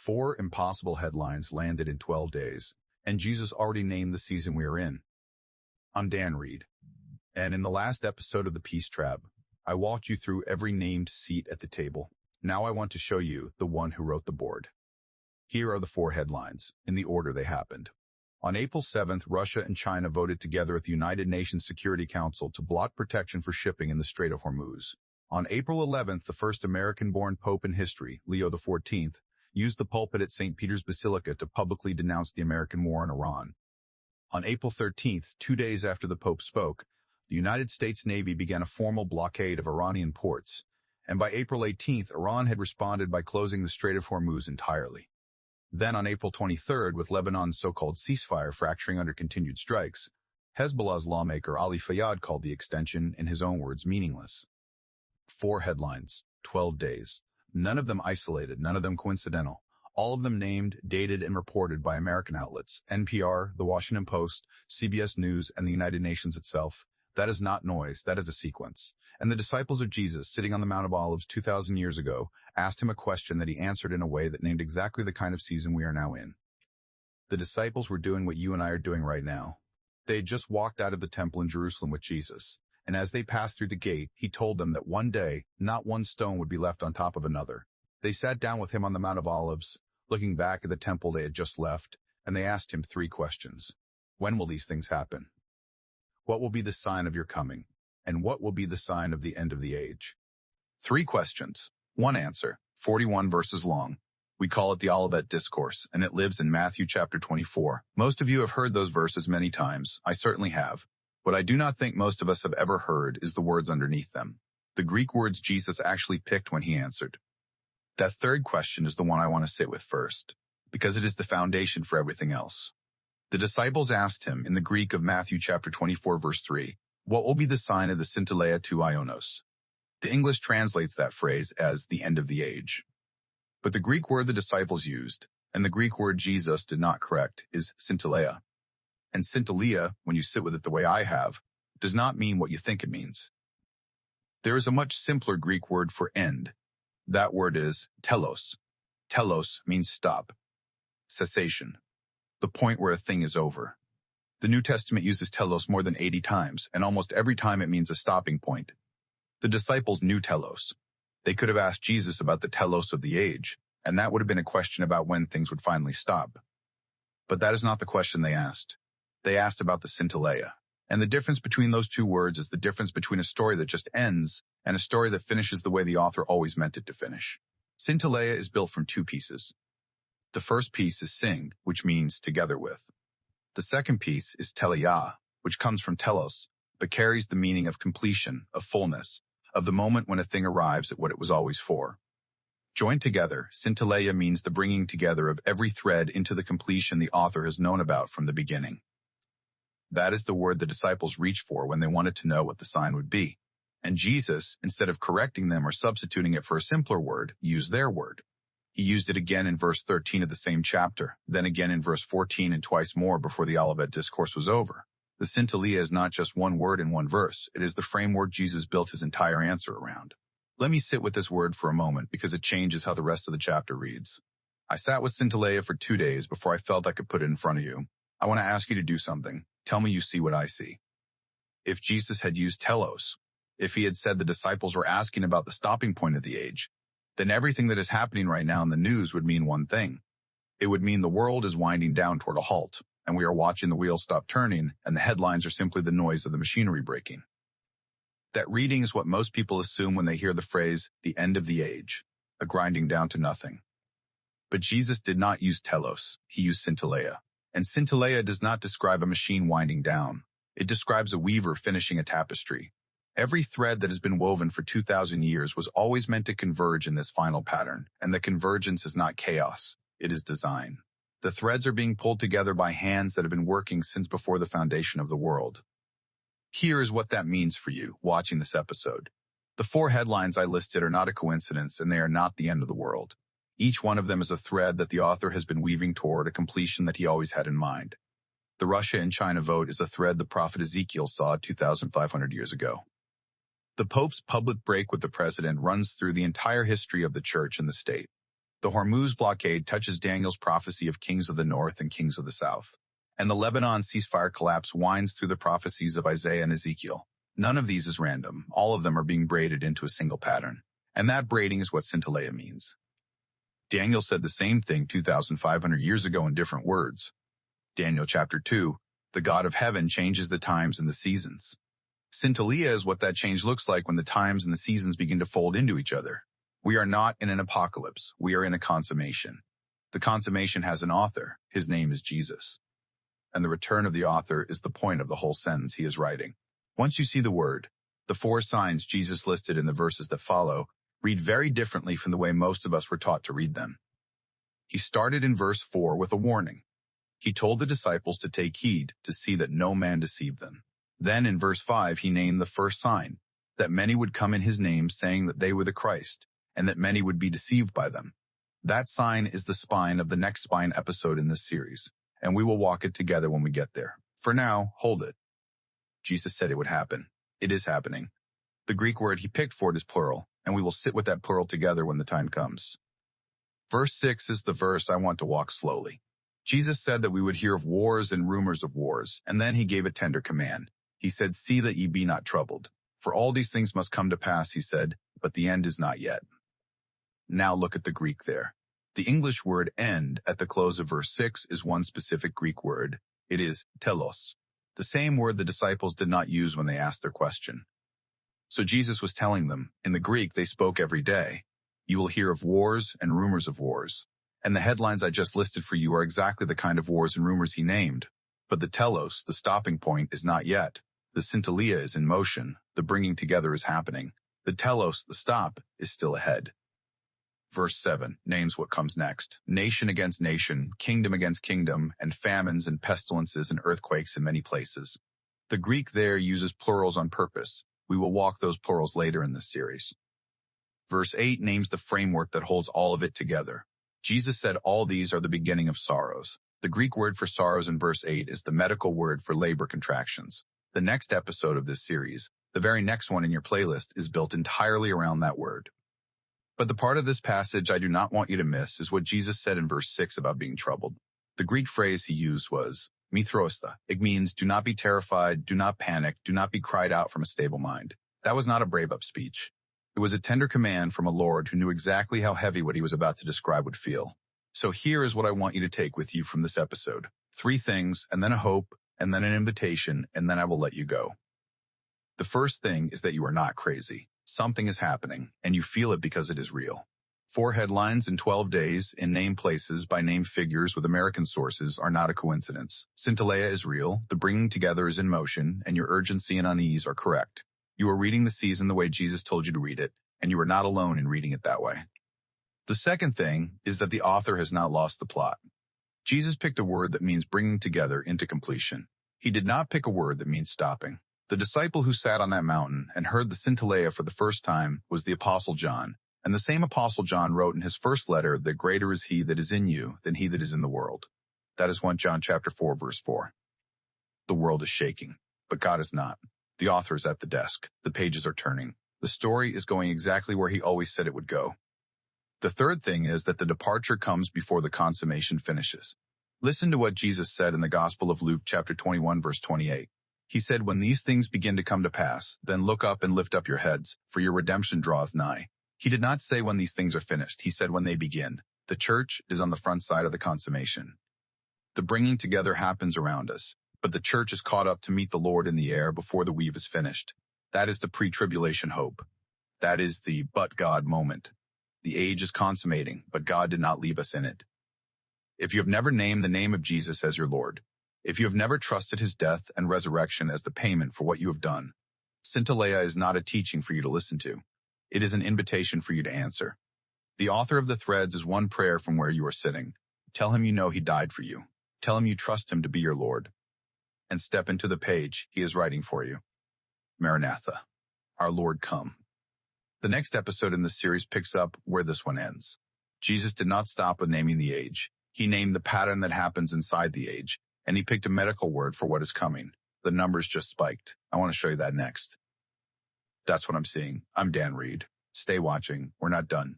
4 impossible headlines landed in 12 days, and Jesus already named the season we are in. I'm Dan Reed, and in the last episode of the 𝗵𝘁, I walked you through every named seat at the table. Now I want to show you the one who wrote the board. Here are the 4 headlines, in the order they happened. On April 7th, Russia and China voted together at the United Nations Security Council to block protection for shipping in the Strait of Hormuz. On April 11th, the first American-born pope in history, Leo XIV, used the pulpit at St. Peter's Basilica to publicly denounce the American war on Iran. On April 13th, 2 days after the Pope spoke, the United States Navy began a formal blockade of Iranian ports, and by April 18th, Iran had responded by closing the Strait of Hormuz entirely. Then on April 23rd, with Lebanon's so-called ceasefire fracturing under continued strikes, Hezbollah's lawmaker 𝗬𝗪 called the extension, in his own words, meaningless. 4 headlines, 12 days. None of them isolated, none of them coincidental. All of them named, dated, and reported by American outlets, NPR, The Washington Post, CBS News, and the United Nations itself. That is not noise, that is a sequence. And the disciples of Jesus, sitting on the Mount of Olives 2,000 years ago, asked him a question that he answered in a way that named exactly the kind of season we are now in. The disciples were doing what you and I are doing right now. They had just walked out of the temple in Jerusalem with Jesus, and as they passed through the gate, he told them that one day, not one stone would be left on top of another. They sat down with him on the Mount of Olives, looking back at the temple they had just left, and they asked him 3 questions. When will these things happen? What will be the sign of your coming? And what will be the sign of the end of the age? 3 questions, 1 answer, 41 verses long. We call it the 𝗗𝗶𝘀 discourse, and it lives in Matthew chapter 24. Most of you have heard those verses many times. I certainly have. What I do not think most of us have ever heard is the words underneath them, the Greek words Jesus actually picked when he answered. That 3rd question is the one I want to sit with first, because it is the foundation for everything else. The disciples asked him, in the Greek of Matthew chapter 24 verse 3, what will be the sign of the Synteleia to Ionos? The English translates that phrase as the end of the age. But the Greek word the disciples used, and the Greek word Jesus did not correct, is Synteleia. And Synteleia, when you sit with it the way I have, does not mean what you think it means. There is a much simpler Greek word for end. That word is telos. Telos means stop, cessation, the point where a thing is over. The New Testament uses telos more than 80 times, and almost every time it means a stopping point. The disciples knew telos. They could have asked Jesus about the telos of the age, and that would have been a question about when things would finally stop. But that is not the question they asked. They asked about the Synteleia. And the difference between those 2 words is the difference between a story that just ends and a story that finishes the way the author always meant it to finish. Synteleia is built from 2 pieces. The first piece is sing, which means together with. The second piece is 𝗘𝗽𝗏, which comes from telos, but carries the meaning of completion, of fullness, of the moment when a thing arrives at what it was always for. Joined together, Synteleia means the bringing together of every thread into the completion the author has known about from the beginning. That is the word the disciples reached for when they wanted to know what the sign would be. And Jesus, instead of correcting them or substituting it for a simpler word, used their word. He used it again in verse 13 of the same chapter, then again in verse 14 and twice more before the 𝗗𝗶𝘀 discourse was over. The Synteleia is not just one word in one verse. It is the framework Jesus built his entire answer around. Let me sit with this word for a moment because it changes how the rest of the chapter reads. I sat with Synteleia for 2 days before I felt I could put it in front of you. I want to ask you to do something. Tell me you see what I see. If Jesus had used telos, if he had said the disciples were asking about the stopping point of the age, then everything that is happening right now in the news would mean one thing. It would mean the world is winding down toward a halt, and we are watching the wheels stop turning, and the headlines are simply the noise of the machinery breaking. That reading is what most people assume when they hear the phrase, the end of the age, a grinding down to nothing. But Jesus did not use telos, he used Synteleia. And Synteleia does not describe a machine winding down. It describes a weaver finishing a tapestry. Every thread that has been woven for 2,000 years was always meant to converge in this final pattern, and the convergence is not chaos, it is design. The threads are being pulled together by hands that have been working since before the foundation of the world. Here is what that means for you, watching this episode. The 4 headlines I listed are not a coincidence, and they are not the end of the world. Each one of them is a thread that the author has been weaving toward a completion that he always had in mind. The Russia and China vote is a thread the prophet Ezekiel saw 2,500 years ago. The Pope's public break with the president runs through the entire history of the church and the state. The Hormuz blockade touches Daniel's prophecy of kings of the north and kings of the south. And the Lebanon ceasefire collapse winds through the prophecies of Isaiah and Ezekiel. None of these is random. All of them are being braided into a single pattern. And that braiding is what Synteleia means. Daniel said the same thing 2,500 years ago in different words. Daniel chapter 2, the God of heaven changes the times and the seasons. Synteleia is what that change looks like when the times and the seasons begin to fold into each other. We are not in an apocalypse. We are in a consummation. The consummation has an author. His name is Jesus. And the return of the author is the point of the whole sentence he is writing. Once you see the word, the 4 signs Jesus listed in the verses that follow read very differently from the way most of us were taught to read them. He started in verse 4 with a warning. He told the disciples to take heed to see that no man deceive them. Then in verse 5 he named the first sign, that many would come in his name saying that they were the Christ, and that many would be deceived by them. That sign is the spine of the next spine episode in this series, and we will walk it together when we get there. For now, hold it. Jesus said it would happen. It is happening. The Greek word he picked for it is plural, and we will sit with that plural together when the time comes. Verse 6 is the verse I want to walk slowly. Jesus said that we would hear of wars and rumors of wars, and then he gave a tender command. He said, "See that ye be not troubled. For all these things must come to pass," he said, "but the end is not yet." Now look at the Greek there. The English word end at the close of verse 6 is one specific Greek word. It is telos, the same word the disciples did not use when they asked their question. So Jesus was telling them, in the Greek they spoke every day, you will hear of wars and rumors of wars. And the headlines I just listed for you are exactly the kind of wars and rumors he named. But the telos, the stopping point, is not yet. The Synteleia is in motion. The bringing together is happening. The telos, the stop, is still ahead. Verse 7 names what comes next. Nation against nation, kingdom against kingdom, and famines and pestilences and earthquakes in many places. The Greek there uses plurals on purpose. We will walk those plurals later in this series. Verse 8 names the framework that holds all of it together. Jesus said all these are the beginning of sorrows. The Greek word for sorrows in verse 8 is the medical word for labor contractions. The next episode of this series, the very next one in your playlist, is built entirely around that word. But the part of this passage I do not want you to miss is what Jesus said in verse 6 about being troubled. The Greek phrase he used was 𝗪𝗁. It means do not be terrified, do not panic, do not be cried out from a stable mind. That was not a brave-up speech. It was a tender command from a Lord who knew exactly how heavy what he was about to describe would feel. So here is what I want you to take with you from this episode. 3 things, and then a hope, and then an invitation, and then I will let you go. The first thing is that you are not crazy. Something is happening, and you feel it because it is real. 4 headlines in 12 days, in named places, by named figures with American sources, are not a coincidence. Synteleia is real, the bringing together is in motion, and your urgency and unease are correct. You are reading the season the way Jesus told you to read it, and you are not alone in reading it that way. The second thing is that the author has not lost the plot. Jesus picked a word that means bringing together into completion. He did not pick a word that means stopping. The disciple who sat on that mountain and heard the Synteleia for the first time was the Apostle John, and the same Apostle John wrote in his first letter that greater is he that is in you than he that is in the world. That is 1 John chapter 4, verse 4. The world is shaking, but God is not. The author is at the desk. The pages are turning. The story is going exactly where he always said it would go. The third thing is that the departure comes before the consummation finishes. Listen to what Jesus said in the Gospel of Luke chapter 21, verse 28. He said, when these things begin to come to pass, then look up and lift up your heads, for your redemption draweth nigh. He did not say when these things are finished. He said when they begin. The church is on the front side of the consummation. The bringing together happens around us, but the church is caught up to meet the Lord in the air before the weave is finished. That is the pre-tribulation hope. That is the but God moment. The age is consummating, but God did not leave us in it. If you have never named the name of Jesus as your Lord, if you have never trusted his death and resurrection as the payment for what you have done, Synteleia is not a teaching for you to listen to. It is an invitation for you to answer. The author of the threads is one prayer from where you are sitting. Tell him you know he died for you. Tell him you trust him to be your Lord. And step into the page he is writing for you. Maranatha, our Lord come. The next episode in this series picks up where this one ends. Jesus did not stop with naming the age. He named the pattern that happens inside the age, and he picked a medical word for what is coming. The numbers just spiked. I want to show you that next. That's what I'm seeing. I'm Dan Reed. Stay watching. We're not done.